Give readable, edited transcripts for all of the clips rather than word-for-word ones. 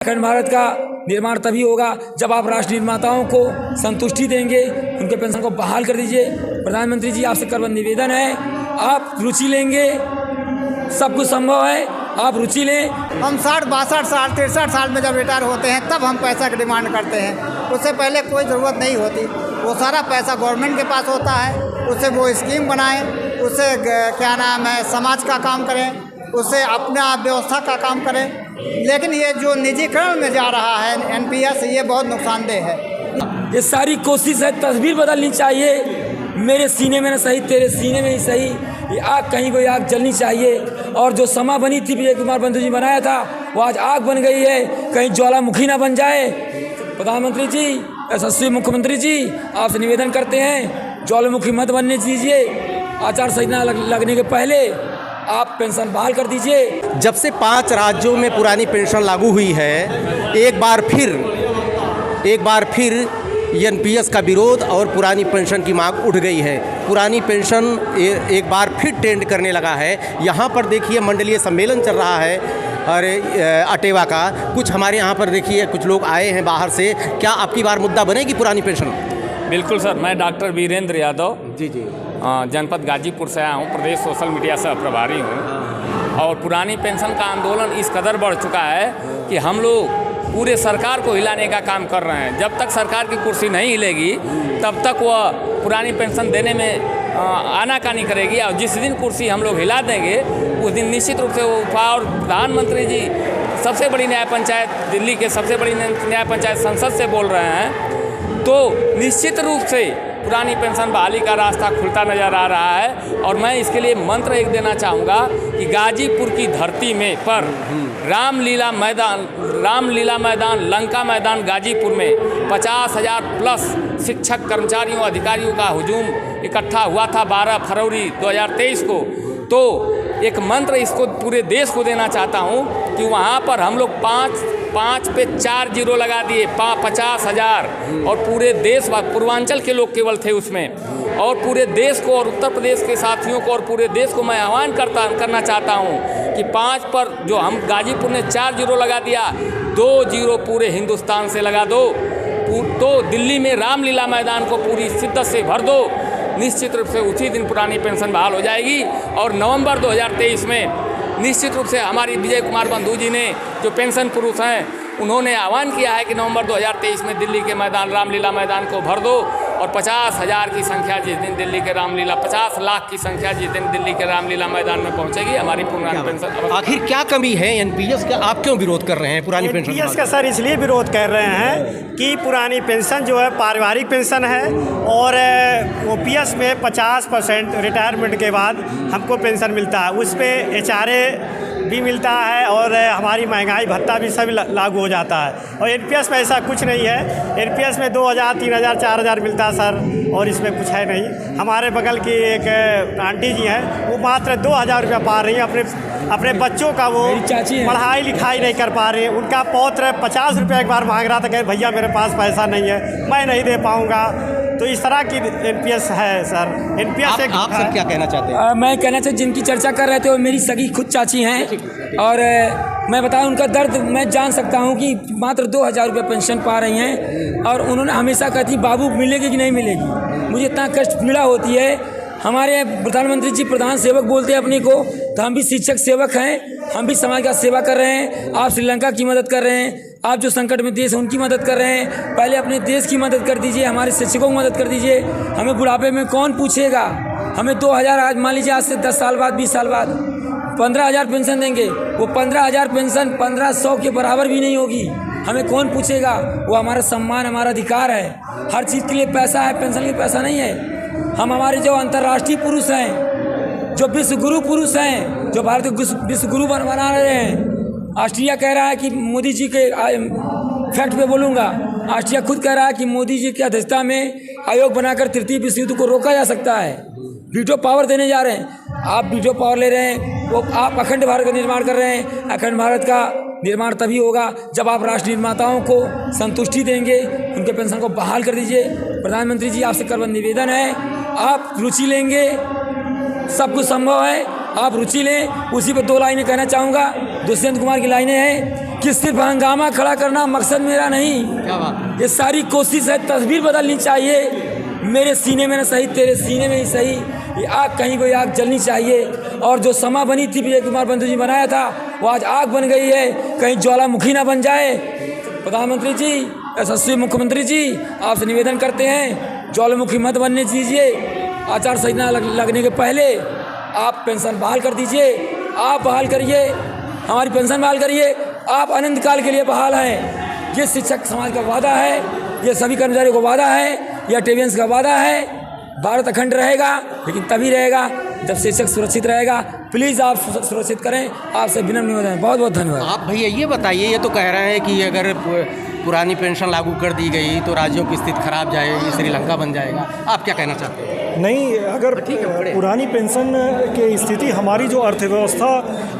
अखंड भारत का निर्माण तभी होगा जब आप राष्ट्र निर्माताओं को संतुष्टि देंगे, उनके पेंशन को बहाल कर दीजिए। प्रधानमंत्री जी, आपसे करबद्ध निवेदन है, आप रुचि लेंगे, सब कुछ संभव है, आप रुचि लें। हम 60, 62 साल, 63 साल में जब रिटायर होते हैं तब हम पैसा की डिमांड करते हैं। उससे पहले कोई ज़रूरत नहीं होती। वो सारा पैसा गवर्नमेंट के पास होता है, उससे वो स्कीम बनाएं, उससे क्या नाम है समाज का काम करें, उससे अपना व्यवस्था का काम करें। लेकिन ये जो निजीकरण में जा रहा है एनपीएस, ये बहुत नुकसानदेह है। ये सारी कोशिश है, तस्वीर बदलनी चाहिए। मेरे सीने में न सही, तेरे सीने में ही सही, ये आग कहीं कोई आग जलनी चाहिए। और जो समा बनी थी विजय कुमार बंधु जी बनाया था, वो आज आग बन गई है, कहीं ज्वालामुखी ना बन जाए। प्रधानमंत्री जी, यशस्वी मुख्यमंत्री जी, आपसे निवेदन करते हैं ज्वालामुखी मत बनने दीजिए। आचार संहिता लगने के पहले आप पेंशन बहाल कर दीजिए। जब से 5 राज्यों में पुरानी पेंशन लागू हुई है, एक बार फिर एनपीएस का विरोध और पुरानी पेंशन की मांग उठ गई है। पुरानी पेंशन एक बार फिर ट्रेंड करने लगा है। यहाँ पर देखिए मंडलीय सम्मेलन चल रहा है और अटेवा का। कुछ हमारे यहाँ पर देखिए कुछ लोग आए हैं बाहर से। क्या आपकी बार मुद्दा बनेगी पुरानी पेंशन? बिल्कुल सर, मैं डॉक्टर वीरेंद्र यादव जी जनपद गाजीपुर से आया हूँ, प्रदेश सोशल मीडिया से प्रभारी हूँ। और पुरानी पेंशन का आंदोलन इस कदर बढ़ चुका है कि हम लोग पूरे सरकार को हिलाने का काम कर रहे हैं। जब तक सरकार की कुर्सी नहीं हिलेगी तब तक वह पुरानी पेंशन देने में आनाकानी करेगी। और जिस दिन कुर्सी हम लोग हिला देंगे उस दिन निश्चित रूप से वो और प्रधानमंत्री जी सबसे बड़ी न्याय पंचायत, दिल्ली के सबसे बड़ी न्याय पंचायत संसद से बोल रहे हैं, तो निश्चित रूप से पुरानी पेंशन बहाली का रास्ता खुलता नज़र आ रहा है। और मैं इसके लिए मंत्र एक देना चाहूँगा कि गाजीपुर की धरती में पर रामलीला मैदान लंका मैदान गाजीपुर में 50,000 प्लस शिक्षक कर्मचारियों अधिकारियों का हुजूम इकट्ठा हुआ था 12 फरवरी 2023 को। तो एक मंत्र इसको पूरे देश को देना चाहता हूँ कि वहाँ पर हम लोग 5 पे 4 जीरो लगा दिए, 50,000। और पूरे देश, पूर्वांचल के लोग केवल थे उसमें, और पूरे देश को और उत्तर प्रदेश के साथियों को और पूरे देश को मैं आह्वान करना चाहता हूँ कि 5 पर जो हम गाजीपुर ने 4 जीरो लगा दिया, 2 जीरो पूरे हिंदुस्तान से लगा दो। तो दिल्ली में रामलीला मैदान को पूरी शिद्दत से भर दो। निश्चित रूप से उसी दिन पुरानी पेंशन बहाल हो जाएगी। और नवंबर 2023 में निश्चित रूप से हमारी विजय कुमार बंधु जी ने, जो पेंशन पुरुष हैं, उन्होंने आह्वान किया है कि नवंबर 2023 में दिल्ली के मैदान रामलीला मैदान को भर दो। और 50,000 की संख्या जिस दिन दिल्ली के रामलीला, 50 लाख की संख्या जिस दिन दिल्ली के रामलीला मैदान में पहुंचेगी, हमारी पुरानी पेंशन। आखिर क्या कमी है एनपीएस का? आप क्यों विरोध कर रहे हैं पुरानी पेंशन? एनपीएस का सर इसलिए विरोध कर रहे हैं कि पुरानी पेंशन जो है पारिवारिक पेंशन है, और ओपीएस में 50% रिटायरमेंट के बाद हमको पेंशन मिलता है। उस पर एचआरए भी मिलता है और हमारी महंगाई भत्ता भी सब लागू हो जाता है। और एनपीएस में ऐसा कुछ नहीं है। एनपीएस में 2,000, 3,000, 4,000 मिलता है सर, और इसमें कुछ है नहीं। हमारे बगल की एक आंटी जी हैं, वो मात्र 2,000 रुपया पा रही हैं। अपने बच्चों का वो पढ़ाई लिखाई नहीं कर पा रहे हैं। उनका पौत्र 50 रुपये एक बार मांग रहा था कि भैया मेरे पास पैसा नहीं है, मैं नहीं दे पाऊँगा। तो इस तरह की एनपीएस है सर। एनपीएस आप सर क्या कहना चाहते हैं? मैं कहना चाहता, जिनकी चर्चा कर रहे थे वो मेरी सगी खुद चाची हैं, और मैं बताऊं उनका दर्द मैं जान सकता हूं कि मात्र 2,000 रुपये पेंशन पा रही हैं, और उन्होंने हमेशा कहती बाबू मिलेगी कि नहीं मिलेगी। मुझे इतना कष्ट पीड़ा होती है। हमारे प्रधानमंत्री जी प्रधान सेवक बोलते हैं अपने को, तो हम भी शिक्षक सेवक हैं, हम भी समाज का सेवा कर रहे हैं। आप श्रीलंका की मदद कर रहे हैं, आप जो संकट में देश है उनकी मदद कर रहे हैं। पहले अपने देश की मदद कर दीजिए, हमारे शिक्षकों की मदद कर दीजिए। हमें बुढ़ापे में कौन पूछेगा? हमें 2,000 आज मान लीजिए, आज से 10 साल बाद, 20 साल बाद 15,000 पेंशन देंगे। वो 15,000 पेंशन 1,500 के बराबर भी नहीं होगी। हमें कौन पूछेगा? वो हमारा सम्मान, हमारा अधिकार है। हर चीज़ के लिए पैसा है, पेंशन के लिए पैसा नहीं है। हम हमारे जो अंतर्राष्ट्रीय पुरुष हैं, जो विश्व गुरु पुरुष हैं, जो भारत को विश्व गुरु बना रहे हैं। ऑस्ट्रिया कह रहा है कि मोदी जी के फैक्ट पे बोलूँगा, ऑस्ट्रिया खुद कह रहा है कि मोदी जी की अध्यक्षता में आयोग बनाकर तृतीय विश्व युद्ध को रोका जा सकता है। वीटो पावर देने जा रहे हैं। आप वीटो पावर ले रहे हैं, वो आप अखंड भारत का निर्माण कर रहे हैं। अखंड भारत का निर्माण तभी होगा जब आप राष्ट्र निर्माताओं को संतुष्टि देंगे, उनके पेंशन को बहाल कर दीजिए। प्रधानमंत्री जी, आपसे करबद्ध निवेदन है, आप रुचि लेंगे, सब कुछ संभव है, आप रुचि लें। उसी पर 2 लाइनें कहना चाहूँगा। दुष्यंत कुमार की लाइनें हैं कि सिर्फ हंगामा खड़ा करना मकसद मेरा नहीं। क्या बात। ये सारी कोशिश है, तस्वीर बदलनी चाहिए। मेरे सीने में ना सही, तेरे सीने में ही सही, ये आग कहीं कोई आग जलनी चाहिए। और जो समा बनी थी विजय कुमार बंधु जी बनाया था, वो आज आग बन गई है, कहीं ज्वालामुखी ना बन जाए। प्रधानमंत्री जी, यशस्वी मुख्यमंत्री जी, आपसे निवेदन करते हैं ज्वालामुखी मत बनने दीजिए। आचार संहिता लगने के पहले आप पेंशन बहाल कर दीजिए। आप बहाल करिए, हमारी पेंशन बहाल करिए। आप अनंत काल के लिए बहाल हैं। ये शिक्षक समाज का वादा है, ये सभी कर्मचारियों का वादा है, यह टेवियंस का वादा है। भारत अखंड रहेगा, लेकिन तभी रहेगा जब शिक्षक सुरक्षित रहेगा। प्लीज़ आप सुरक्षित करें, आपसे विनम्र निवेदन है। बहुत बहुत धन्यवाद। आप भैया ये बताइए, ये तो कह रहे हैं कि अगर पुरानी पेंशन लागू कर दी गई तो राज्यों की स्थिति खराब जाएगी, श्रीलंका बन जाएगा। आप क्या कहना चाहते हैं? नहीं, अगर पुरानी पेंशन की स्थिति, हमारी जो अर्थव्यवस्था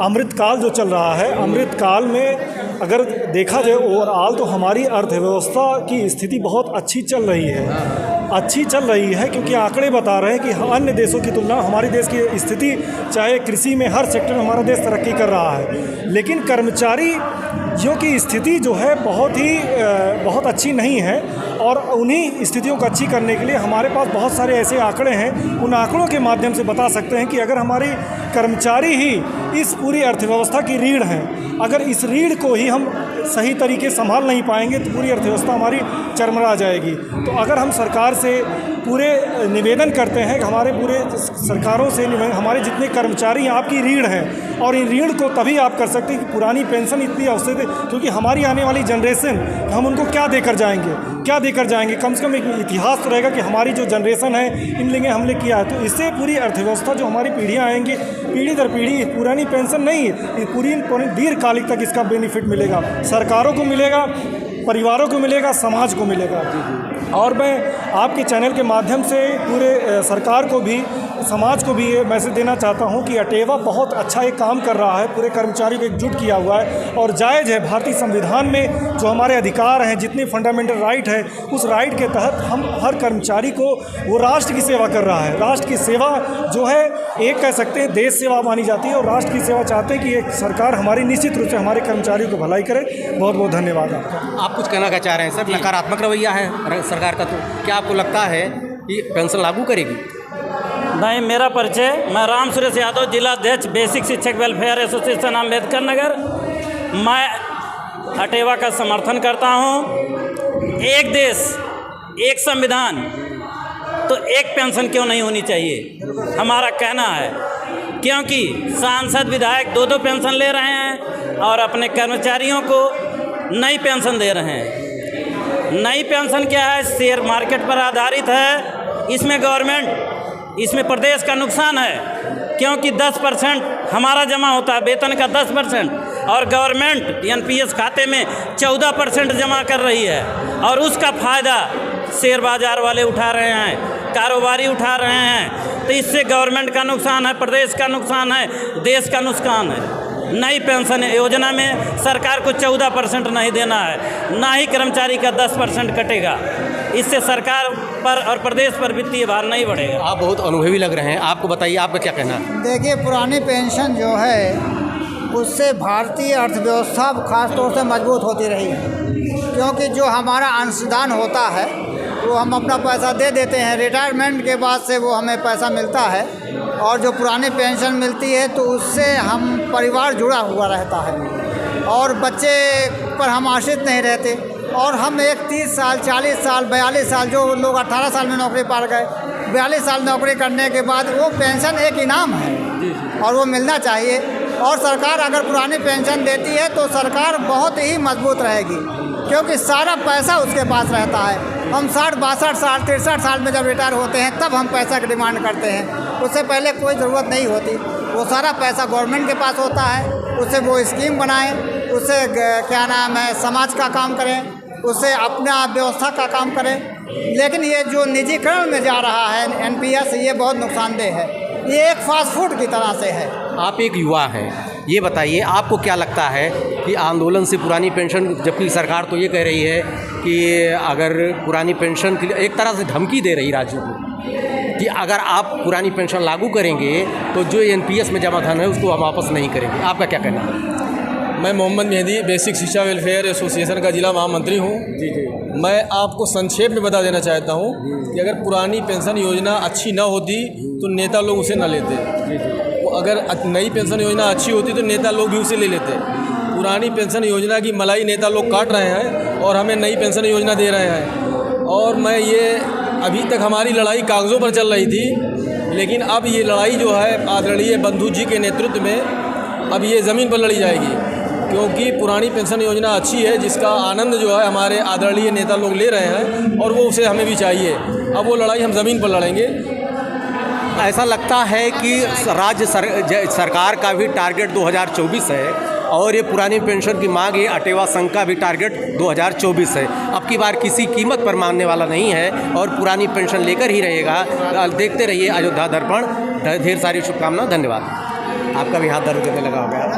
अमृतकाल जो चल रहा है, अमृतकाल में अगर देखा जाए ओवरऑल तो हमारी अर्थव्यवस्था की स्थिति बहुत अच्छी चल रही है, क्योंकि आंकड़े बता रहे हैं कि अन्य देशों की तुलना हमारे देश की स्थिति, चाहे कृषि में, हर सेक्टर में हमारा देश तरक्की कर रहा है। लेकिन कर्मचारियों की स्थिति जो है बहुत अच्छी नहीं है, और उन्हीं स्थितियों को अच्छी करने के लिए हमारे पास बहुत सारे ऐसे आंकड़े हैं। उन आंकड़ों के माध्यम से बता सकते हैं कि अगर हमारी कर्मचारी ही इस पूरी अर्थव्यवस्था की रीढ़ हैं, अगर इस रीढ़ को ही हम सही तरीके संभाल नहीं पाएंगे तो पूरी अर्थव्यवस्था हमारी चरमरा जाएगी। तो अगर हम सरकार से पूरे निवेदन करते हैं कि हमारे पूरे सरकारों से हमारे जितने कर्मचारी आपकी रीढ़ हैं, और इन रीढ़ को तभी आप कर सकते हैं कि पुरानी पेंशन इतनी अवसर दे, क्योंकि हमारी आने वाली जनरेशन, हम उनको क्या देकर जाएंगे, कम से कम एक इतिहास तो रहेगा कि हमारी जो जनरेशन है इन लेंगे हमने किया है। तो इससे पूरी अर्थव्यवस्था, जो हमारी पीढ़ियाँ आएंगी, पीढ़ी दर पीढ़ी, पुरानी पेंशन नहीं, पूरी दीर्घकालिक तक इसका बेनिफिट मिलेगा, सरकारों को मिलेगा, परिवारों को मिलेगा, समाज को मिलेगा। और मैं आपके चैनल के माध्यम से पूरे सरकार को भी, समाज को भी ये मैसेज देना चाहता हूँ कि अटेवा बहुत अच्छा एक काम कर रहा है, पूरे कर्मचारियों को एकजुट किया हुआ है, और जायज़ है। भारतीय संविधान में जो हमारे अधिकार हैं, जितने फंडामेंटल राइट है, उस राइट के तहत हम हर कर्मचारी को, वो राष्ट्र की सेवा कर रहा है। राष्ट्र की सेवा जो है, एक कह सकते हैं देश सेवा मानी जाती है, और राष्ट्र की सेवा चाहते हैं कि एक सरकार हमारी निश्चित रूप से हमारे कर्मचारियों को भलाई करे। बहुत बहुत धन्यवाद आपका। आप कुछ कहना क्या चाह रहे हैं सर? नकारात्मक रवैया है सरकार का, तो क्या आपको लगता है कि पेंशन लागू करेगी? नहीं, मेरा परिचय, मैं राम सुरेश यादव, जिला अध्यक्ष बेसिक शिक्षक वेलफेयर एसोसिएशन अम्बेडकर नगर। मैं अटेवा का समर्थन करता हूँ। एक देश, एक संविधान, तो एक पेंशन क्यों नहीं होनी चाहिए, हमारा कहना है। क्योंकि सांसद विधायक दो पेंशन ले रहे हैं और अपने कर्मचारियों को नई पेंशन दे रहे हैं। नई पेंशन क्या है? शेयर मार्केट पर आधारित है। इसमें गवर्नमेंट, इसमें प्रदेश का नुकसान है, क्योंकि 10% हमारा जमा होता है, वेतन का 10%, और गवर्नमेंट एनपीएस खाते में 14% जमा कर रही है, और उसका फ़ायदा शेयर बाज़ार वाले उठा रहे हैं, कारोबारी उठा रहे हैं। तो इससे गवर्नमेंट का नुकसान है, प्रदेश का नुकसान है, देश का नुकसान है। नई पेंशन योजना में सरकार को 14% नहीं देना है, ना ही कर्मचारी का 10% कटेगा। इससे सरकार पर और प्रदेश पर वित्तीय भार नहीं बढ़ेगा। आप बहुत अनुभवी लग रहे हैं, आपको बताइए, आपका क्या कहना है? देखिए, पुरानी पेंशन जो है उससे भारतीय अर्थव्यवस्था खास तौर से मजबूत होती रही, क्योंकि जो हमारा अंशदान होता है वो हम अपना पैसा दे देते हैं, रिटायरमेंट के बाद से वो हमें पैसा मिलता है, और जो पुरानी पेंशन मिलती है तो उससे हम परिवार जुड़ा हुआ रहता है, और बच्चे पर हम आश्रित नहीं रहते। और हम एक 30 साल, 40 साल, 42 साल, जो लोग 18 साल में नौकरी पा गए, 42 साल नौकरी करने के बाद वो पेंशन एक इनाम है और वो मिलना चाहिए। और सरकार अगर पुरानी पेंशन देती है तो सरकार बहुत ही मजबूत रहेगी, क्योंकि सारा पैसा उसके पास रहता है। हम 60, 62 साल, 63 साल में जब रिटायर होते हैं तब हम पैसा की डिमांड करते हैं, उससे पहले कोई ज़रूरत नहीं होती। वो सारा पैसा गवर्नमेंट के पास होता है, उससे वो स्कीम बनाएं, उससे क्या नाम है, समाज का काम करें, उससे अपना व्यवस्था का काम करें। लेकिन ये जो निजीकरण में जा रहा है एनपीएस, ये बहुत नुकसानदेह है, ये एक फास्ट फूड की तरह से है। आप एक युवा हैं, ये बताइए आपको क्या लगता है कि आंदोलन से पुरानी पेंशन, जबकि सरकार तो ये कह रही है कि अगर पुरानी पेंशन के लिए एक तरह से धमकी दे रही राज्यों को कि अगर आप पुरानी पेंशन लागू करेंगे तो जो एनपीएस में जमा धन है उसको हम वापस नहीं करेंगे, आपका क्या कहना है? मैं मोहम्मद मेहदी बेसिक शिक्षा वेलफेयर एसोसिएशन का जिला महामंत्री हूँ। जी जी। मैं आपको संक्षेप में बता देना चाहता हूँ कि अगर पुरानी पेंशन योजना अच्छी न होती तो नेता लोग उसे न लेते। वो अगर नई पेंशन योजना अच्छी होती तो नेता लोग भी उसे ले लेते। पुरानी पेंशन योजना की मलाई नेता लोग काट रहे हैं और हमें नई पेंशन योजना दे रहे हैं। और मैं ये अभी तक हमारी लड़ाई कागज़ों पर चल रही थी, लेकिन अब ये लड़ाई जो है आदरणीय बंधु जी के नेतृत्व में अब ये ज़मीन पर लड़ी जाएगी, क्योंकि पुरानी पेंशन योजना अच्छी है जिसका आनंद जो है हमारे आदरणीय नेता लोग ले रहे हैं और वो उसे हमें भी चाहिए। अब वो लड़ाई हम ज़मीन पर लड़ेंगे। ऐसा लगता है कि राज्य सरकार का भी टारगेट 2024 है और ये पुरानी पेंशन की मांग ये अटेवा संघ का भी टारगेट 2024 है। अब की बार किसी कीमत पर मानने वाला नहीं है और पुरानी पेंशन लेकर ही रहेगा। देखते रहिए अयोध्या दर्पण। ढेर सारी शुभकामनाएं। धन्यवाद। आपका भी हाथ दर्द करने लगा हो गया।